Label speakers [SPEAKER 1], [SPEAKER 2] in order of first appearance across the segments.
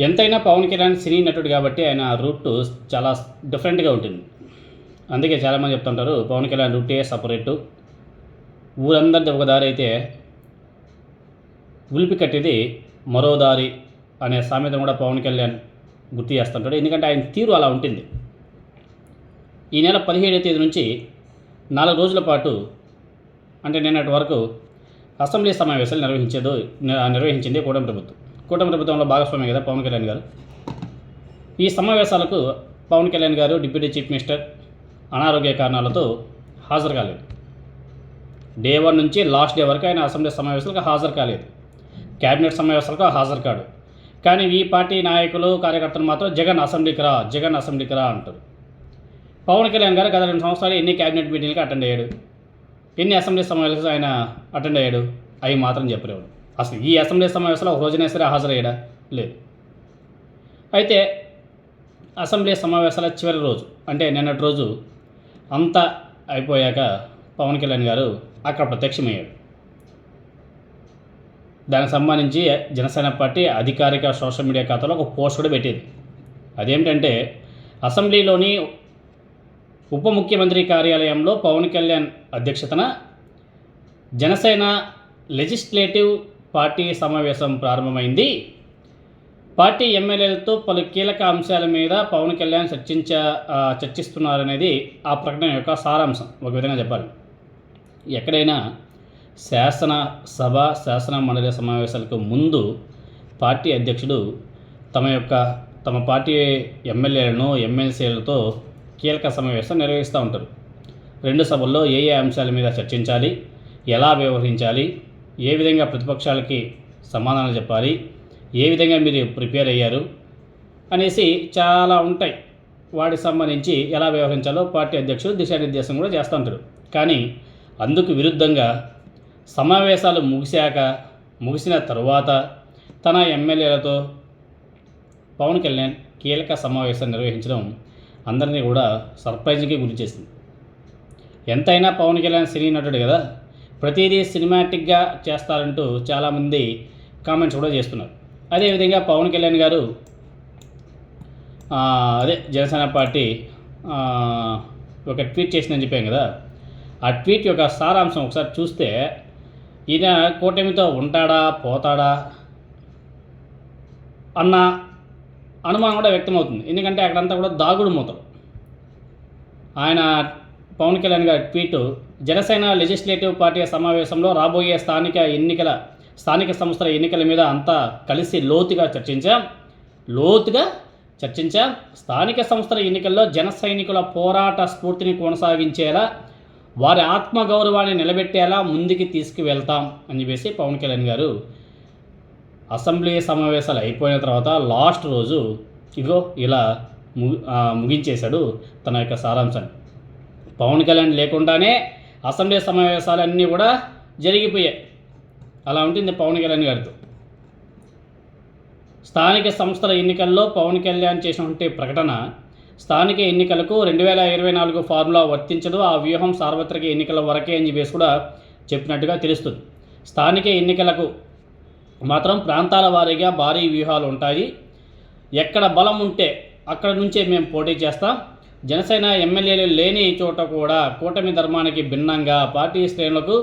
[SPEAKER 1] ఎంతైనా పవన్ కళ్యాణ్ సినీ నటుడు కాబట్టి ఆయన రూట్ చాలా డిఫరెంట్గా ఉంటుంది. అందుకే చాలామంది చెప్తుంటారు పవన్ కళ్యాణ్ రూటే సపరేటు, ఊరందరిది ఒక దారి అయితే ఉలిపి కట్టేది మరో దారి అనే సామెత కూడా పవన్ కళ్యాణ్ గుర్తు చేస్తుంటాడు. ఎందుకంటే ఆయన తీరు అలా ఉంటుంది. ఈ నెల 17వ తేదీ నుంచి 4 రోజుల పాటు అంటే నిన్నటి వరకు అసెంబ్లీ సమావేశాలు నిర్వహించింది కూటమి ప్రభుత్వంలో భాగస్వామి కదా పవన్ కళ్యాణ్ గారు. ఈ సమావేశాలకు పవన్ కళ్యాణ్ గారు డిప్యూటీ చీఫ్ మినిస్టర్ అనారోగ్య కారణాలతో హాజరు కాలేదు. డే 1 నుంచి లాస్ట్ డే వరకు ఆయన అసెంబ్లీ సమావేశాలకు హాజరు కాలేదు, క్యాబినెట్ సమావేశాలకు హాజరు కాడు. కానీ ఈ పార్టీ నాయకులు కార్యకర్తలు మాత్రం జగన్ అసెంబ్లీకి రా అంటారు. పవన్ కళ్యాణ్ గారు గత 2 సంవత్సరాలు ఎన్ని క్యాబినెట్ మీటింగ్లకు అటెండ్ అయ్యాడు, ఎన్ని అసెంబ్లీ సమావేశాలు ఆయన అటెండ్ అయ్యాడు, అవి మాత్రం చెప్పలేడు. అసలు ఈ అసెంబ్లీ సమావేశాలు ఒక రోజునే సరే హాజరయ్యాడా? లేదు. అయితే అసెంబ్లీ సమావేశాల చివరి రోజు అంటే నిన్నటి రోజు అంతా అయిపోయాక పవన్ కళ్యాణ్ గారు అక్కడ ప్రత్యక్షమయ్యాడు. దానికి సంబంధించి జనసేన పార్టీ అధికారిక సోషల్ మీడియా ఖాతాలో ఒక పోస్ట్ కూడా పెట్టింది. అదేమిటంటే అసెంబ్లీలోని ఉప ముఖ్యమంత్రి కార్యాలయంలో పవన్ కళ్యాణ్ అధ్యక్షతన జనసేన లెజిస్లేటివ్ పార్టీ సమావేశం ప్రారంభమైంది. పార్టీ ఎమ్మెల్యేలతో పలు కీలక అంశాల మీద పవన్ కళ్యాణ్ చర్చిస్తున్నారనేది ఆ ప్రకటన యొక్క సారాంశం. ఒక విధంగా చెప్పాలి, ఎక్కడైనా శాసన మండలి సమావేశాలకు ముందు పార్టీ అధ్యక్షుడు తమ పార్టీ ఎమ్మెల్యేలను ఎమ్మెల్సీలతో కీలక సమావేశం నిర్వహిస్తూ ఉంటారు. 2 సభల్లో ఏ అంశాల మీద చర్చించాలి, ఎలా వ్యవహరించాలి, ఏ విధంగా ప్రతిపక్షాలకి సమాధానాలు చెప్పాలి, ఏ విధంగా మీరు ప్రిపేర్ అయ్యారు అనేసి చాలా ఉంటాయి. వాటికి సంబంధించి ఎలా వ్యవహరించాలో పార్టీ అధ్యక్షుడు దిశానిర్దేశం కూడా చేస్తూ ఉంటాడు. కానీ అందుకు విరుద్ధంగా సమావేశాలు ముగిసిన తరువాత తన ఎమ్మెల్యేలతో పవన్ కళ్యాణ్ కీలక సమావేశం నిర్వహించడం అందరినీ కూడా సర్ప్రైజ్కి గురి చేసింది. ఎంతైనా పవన్ కళ్యాణ్ సినీ నటుడు కదా, ప్రతిదీ సినిమాటిక్గా చేస్తారంటూ చాలామంది కామెంట్స్ కూడా చేస్తున్నారు. అదేవిధంగా పవన్ కళ్యాణ్ గారు జనసేన పార్టీ ఒక ట్వీట్ చేసిందని చెప్పాం కదా, ఆ ట్వీట్ యొక్క సారాంశం ఒకసారి చూస్తే ఈయన కూటమితో ఉంటాడా పోతాడా అన్న అనుమానం కూడా వ్యక్తమవుతుంది. ఎందుకంటే అక్కడంతా కూడా దాగుడు మూతలు. ఆయన పవన్ కళ్యాణ్ గారి ట్వీటు, జనసేన లెజిస్లేటివ్ పార్టీ సమావేశంలో రాబోయే స్థానిక సంస్థల ఎన్నికల మీద అంతా కలిసి లోతుగా చర్చించాం. స్థానిక సంస్థల ఎన్నికల్లో జన సైనికుల పోరాట స్ఫూర్తిని కొనసాగించేలా, వారి ఆత్మగౌరవాన్ని నిలబెట్టేలా ముందుకు తీసుకువెళ్తాం అని చెప్పేసి పవన్ కళ్యాణ్ గారు అసెంబ్లీ సమావేశాలు అయిపోయిన తర్వాత లాస్ట్ రోజు ఇలా ముగించేశాడు తన యొక్క సారాంశాన్ని. పవన్ కళ్యాణ్ లేకుండానే అసెంబ్లీ సమావేశాలన్నీ కూడా జరిగిపోయాయి. అలా ఉంటుంది పవన్ కళ్యాణ్ గారితో. స్థానిక సంస్థల ఎన్నికల్లో పవన్ కళ్యాణ్ చేసినటువంటి ప్రకటన, స్థానిక ఎన్నికలకు 2024 ఫార్ములా వర్తించదు, ఆ వ్యూహం సార్వత్రిక ఎన్నికల వరకే అని చెప్పేసి కూడా చెప్పినట్టుగా తెలుస్తుంది. స్థానిక ఎన్నికలకు మాత్రం ప్రాంతాల వారీగా భారీ వ్యూహాలు ఉంటాయి. ఎక్కడ బలం ఉంటే అక్కడ నుంచే మేము పోటీ చేస్తాం. జనసేన ఎమ్మెల్యేలు లేని చోట కూడా కూటమి ధర్మానికి భిన్నంగా పార్టీ శ్రేణులకు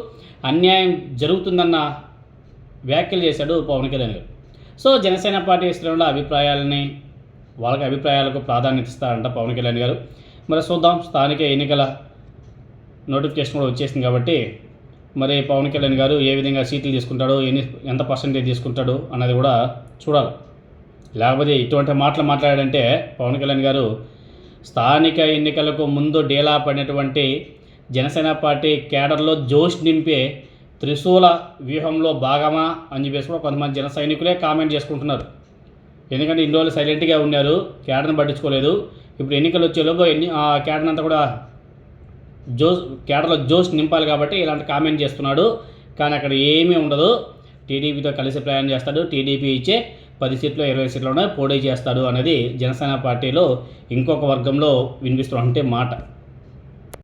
[SPEAKER 1] అన్యాయం జరుగుతుందన్న వ్యాఖ్యలు చేశాడు పవన్ కళ్యాణ్ గారు. సో జనసేన పార్టీ శ్రేణుల వాళ్ళకి అభిప్రాయాలకు ప్రాధాన్యత ఇస్తారంట పవన్ కళ్యాణ్ గారు. మరి చూద్దాం, స్థానిక ఎన్నికల నోటిఫికేషన్ కూడా వచ్చేసింది కాబట్టి మరి పవన్ కళ్యాణ్ గారు ఏ విధంగా సీట్లు తీసుకుంటాడో, ఎంత పర్సెంటేజ్ తీసుకుంటాడో అన్నది కూడా చూడాలి. లేకపోతే ఇటువంటి మాటలు మాట్లాడాడంటే పవన్ కళ్యాణ్ గారు స్థానిక ఎన్నికలకు ముందు డేలా పడినటువంటి జనసేన పార్టీ కేడర్లో జోష్ నింపే త్రిశూల వ్యూహంలో భాగమా అని చెప్పేసి కూడా కొంతమంది జన సైనికులే కామెంట్ చేసుకుంటున్నారు. ఎందుకంటే ఇన్ని రోజులు సైలెంట్గా ఉన్నారు, కేడర్ని పట్టించుకోలేదు. ఇప్పుడు ఎన్నికలు వచ్చేలోపు ఆ కేడర్ అంతా కూడా కేడర్లో జోష్ నింపాలి కాబట్టి ఇలాంటి కామెంట్ చేస్తున్నాడు. కానీ అక్కడ ఏమీ ఉండదు. టీడీపీతో కలిసి ప్రయాణం చేస్తాడు, టీడీపీ ఇచ్చే 10 సీట్లు 20 సీట్లోనే పోటీ చేస్తాడు అనేది జనసేన పార్టీలో ఇంకొక వర్గంలో వినిపిస్తున్నటువంటి మాట.